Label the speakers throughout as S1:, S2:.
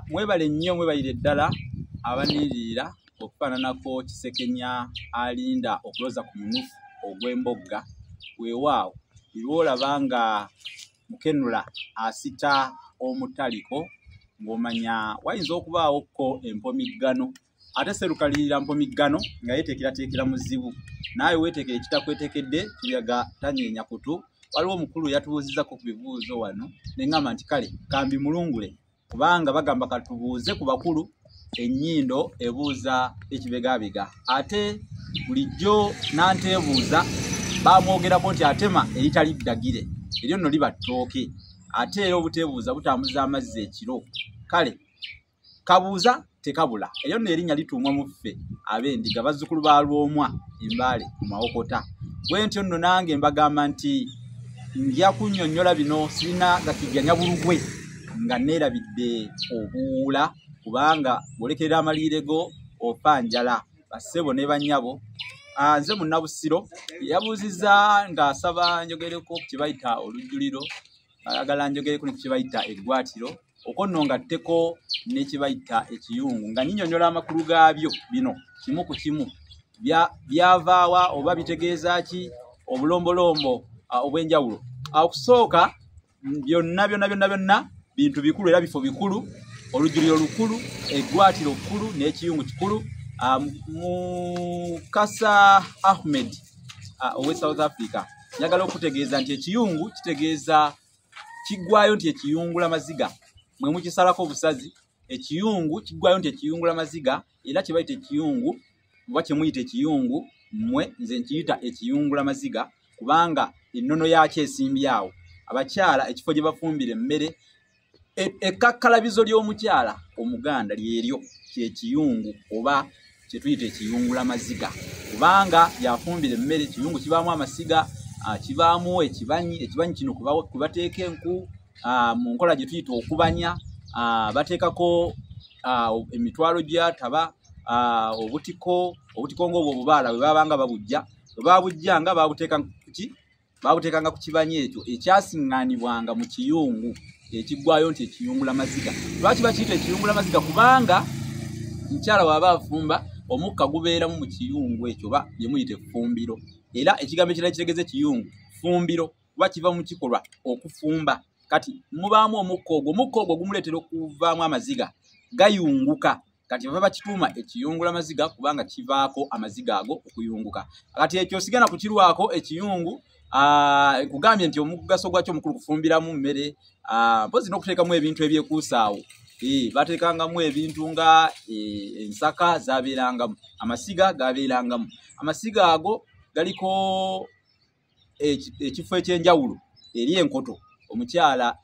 S1: Mwebale nnyo mwebalire ddala abanirira okufaananako Kisekenya alinda okuloza ku munufu ogw'embogga weewaawo olw'olaba nga Mukenula asita omutaliko ng'omanya wayinza okubaawokko empomiggano ate Sserukalirira mpomiggano nga yeeteekerateekera mu zzibu naawe weeteekera ekitakweteekedde Kibuyaga tanyeenya kutu. Waliwo omukulu yatubuuzizako ku bibuuzo wano ne ŋŋamba nti kale kambi mulungule kubanga bagamba katubuuze ku bakulu ennyindo ebuuza ekibegaabega ate bulijjo nanteebuuza bamwogerako nti atema eritali ddagire eryo nno liba ttooke ate era obuteebuuza butambuza amazzi ekiro kale kabuuza tekabula eryo nno erinnya lituumwa mu ffe ab'endiga bazzukulu ba Lwomwa Embaale ku Mawokota bwe ntyo nno nange mbagamba nti nja kunnyonnyola bino sirina gakijjanya bulugwe nga neerabidde obuwula kubanga bw'olekerera amaliire go ofa njala bassebo ne bannyabo. Nze Munnabusiro yabuuzizza ng'asaba njogereko ku kye bayita olujjuliro ayagala njogereko ne ku kye bayita eggwaatiro okwo nno ngatteko ne kye bayita ekiyungu nga nnyonnyola amakulu gaabyo bino kimu ku kimu byavaawa oba bitegeeza ki obulombolombo obw'enjawulo. Okusooka byonna bintu bikulu era bifo bikulu olujjuliro lukulu eggwaatiro kkulu n'ekiyungu kikulu. Mukasa Ahmed owe South Africa njagala okutegeeza nti ekiyungu kitegeeza kiggwayo nti ekiyungula maziga mwe mukisalako obusazi ekiyungu kiggwayo nti ekiyungula maziga era kye bayita ekiyungu oba kye muyita ekiyungu mmwe nze nkiyita ekiyungula maziga kubanga ennono yakyo esimbyawo abakyala ekifo gye bafumbira emmere ekkakkalabizo ly'omukyala omuganda lyeryo kyekiyungu oba kye tuyita ekiyungula maziga kubanga yafumbira emmere ekiyungu kibaamu amasiga kibaamu ekibanyi kino kwe bateeka enku mu nkola gye tuyita okubanya bateekako emitwalo gy'ataba obutiko ng'obwo obubaala bwe babanga babujja bwe babujjanga babuteekanga ku kibanyi ekyo ekyasiŋŋaanibwanga mu kiyungu ekiggwayo nti ekiyungula maziga. Lwaki bakiyita ekiyungula maziga kubanga mukyala bw'aba afumba omukka gubeeramu mu kiyungu ekyo oba bye muyita effumbiro era ekigambo ekirala kitegeeza ekiyungu fumbiro kuba kiva mu kikolwa okufumba kati mubaamu omukka ogwo gumuleetera okuvaamu amaziga gayunguka kati bava bakituuma ekiyungula maziga kubanga kivaako amaziga ago okuyunguka. Kati ekyo sigana kukirwako ekiyungu kugambye nti omugaso gwakyo omukulu kufumbiramu mmere mpozi n'okuteekamu ebintu ebyekuusaawo bateekangamu ebintu nga ensaka zabeerangamu amasiga gabeerangamu amasiga ago galiko ekifo ekyenjawulo eri enkoto omukyala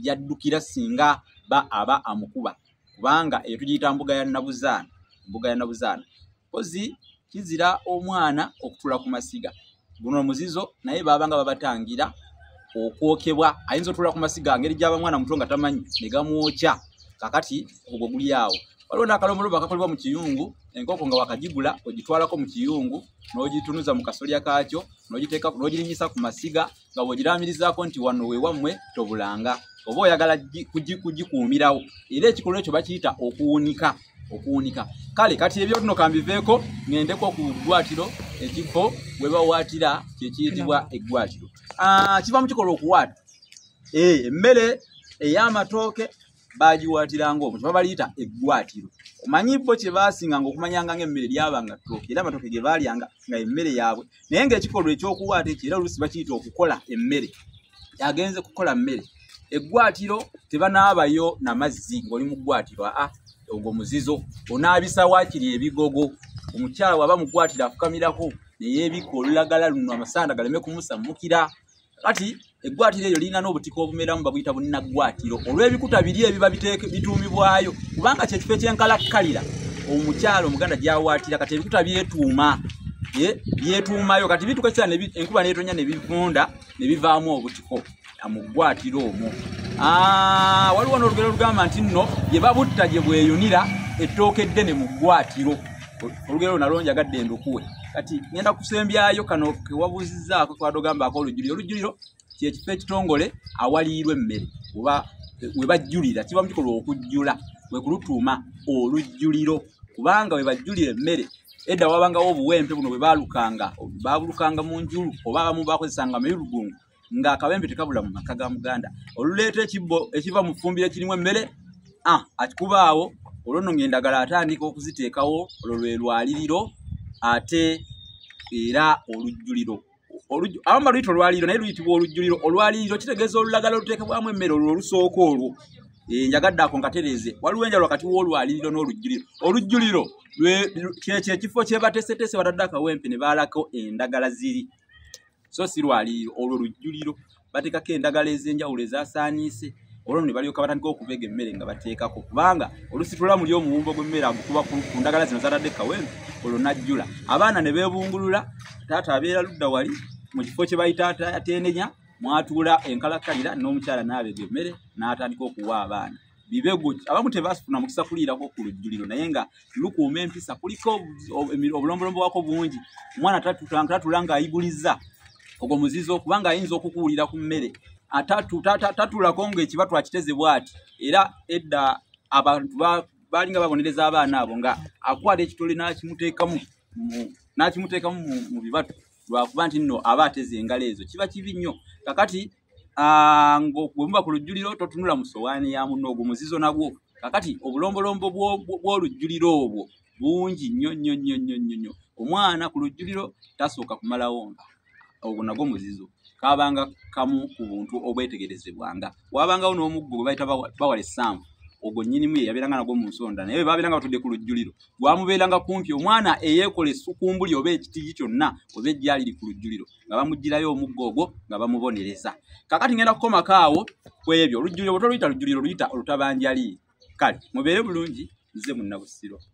S1: yaddukira singa aba amukuba kubanga eyo tugiyita mbuga ya Nabuzaana mpozi kizira omwana okutula ku masiga guno muzizo naye babanga babatangira okwokebwa ayinza otula ku masiga ngeri gyaba mwana muto nga tamanyi ne gamwokya kakati ogwo guli awo. Waliwo n'akalombolombo akakolebwa mu kiyungu enkoko nga wakagigula ogitwalako mu kiyungu n'ogitunuza mu kasolya kaakyo n'ogirinyisa ku masiga nga bw'ogiraamirizaako nti wano weewammwe tobulanga oba oyagala kugikuumirawo era ekikolwa ekyo bakiyita okuwunika. Kale kati ebyo tuno kambiveeko ŋŋendeko ku ggwaatiro ekifo we bawaatira kyekiyitibwa eggwaatiro. Kiva mu kikolwa okuwaata emmere ey'amatooke bagiwaatiranga omwo kiba baliyita eggwaatiro. Omanyi bo kye baasinganga okumanyanga ng'emmere lyabanga ttooke era amatooke ge baalyanga nga emmere yaabwe naye ng'ekikolwa ekyokuwaata ekyo era oluusi bakiyita okukola emmere yagenze kukola mmere. Eggwaatiro tebanaabayo n'amazzi ng'oli mu ggwaatiro ogwo muzizo onaabisa waakiri ebigogo omukyala bw'aba muggwaatiro afukamirako neyeebikka olulagala luno amasanda galeme kumusammukira. Kati eggwaatiro eryo lirina n'obutiko obumeramu babuyita bunnaggwaatiro olw'ebikuta biri ebiba bituumibwayo kubanga kyekifo ekyenkalakkalira omukyala omuganda gyawaatira kati ebikuta byetuumayo kati bituuka ekiseera enkuba neetonya ne bivunda ne bivaamu obutiko mu ggwaatiro omwo. Waliwo n'olugero olugamba nti nno bye babutta gye bweyunira ettooke eddene mu ggwaatiro olugero nalwo njagadde ndukuwe. Kati ngenda kusembyayo kano kewabuuzizzaako twadogambaako olujjuliro kyekifo ekitongole awaliirwa emmere oba we bajjulira kiba mukikolwa okujjula we kulutuma olujjuliro kubanga we bajjulira emmere edda wabangawo obuwempe buno bwe babulukanga mu njulu oba abamu bakozesanga mayulugungu ng'akawempe tekabula mu maka ga Muganda oluleeta ekibbo ekiva mu ffumbiro ekirimu emmere akikubaawo olwo nno ng'endagala atandika okuziteekawo olwo lwe lwaliriro ate era olujjuliro abamu baluyita olwaliriro naye luyitibwa olujjuliro olwaliriro kitegeeza olulagala oluteekebwamu emmere olwo olusooka olwo njagadde ako nkatereeze waliwo enjala wakati w'olwaliriro n'olujjuliro olujjuliro kyekyo ekifo kye bateeseteese batadde akawempe ne baalako endagala ziri so si lwaliriro olwo lujjuliro bateekako endagala ez'enjawulo ezaasaaniise olwo ne balyoka batandika okubega emmere nga bateekako kubanga olusitula muli omuwumbo gw'emmere agukuba ku ndagala zino zatadde kawempe olwo najjula abaana ne beebungulula taata abeera ludda wali mu kifo kye bayita ateenenya mwatuula enkalakkalira n'omukyala n'abega emmere n'atandika okuwa abaana bibego abamu tebasifuna mukisa kuliirako ku lujjuliro naye nga lukuuma empisa kuliko obulombolombo wako bungi omwana tatula ng'ayigulizza ogwo muzizo kubanga ayinza okukuwulira ku mmere tatulako ng'ekiba twakiteze bw'ati era edda abantu balinga babonereza abaana abo nga akwata ekitole n'akimuteekamu mu bibatu lwakuba nti nno aba ateze engalo ezo kiba kibi nnyo kakati bwe muba ku lujjuliro totunula mu sowaani ya munno ogwo muzizo nagwo kakati obulombolombo bw'olujjuliro obwo bungi nnyo omwana ku lujjuliro tasooka kumalawo ogwo nagwo muzizo kabanga kamu ku buntu obwetegerezebwanga wabangawo n'omuggo gwe bayita bawala essanvu ogwo nnyinimu ye yabeeranga nagwo mu nsonda naye bwe babeeranga batudde ku lujjuliro gwamubeeranga kumpi omwana eyeekola essukumbuli oba ekitigi kyonna oba ejja liri ku lujjuliro nga bamugirayo omuggo ogwo nga bamubonereza kakati ngenda kukomako awo ku ebyo olujjuliro bwe toluyita lujjuliro luyita olutabanjaliiri kale mubeere bulungi nze Munnabusiro.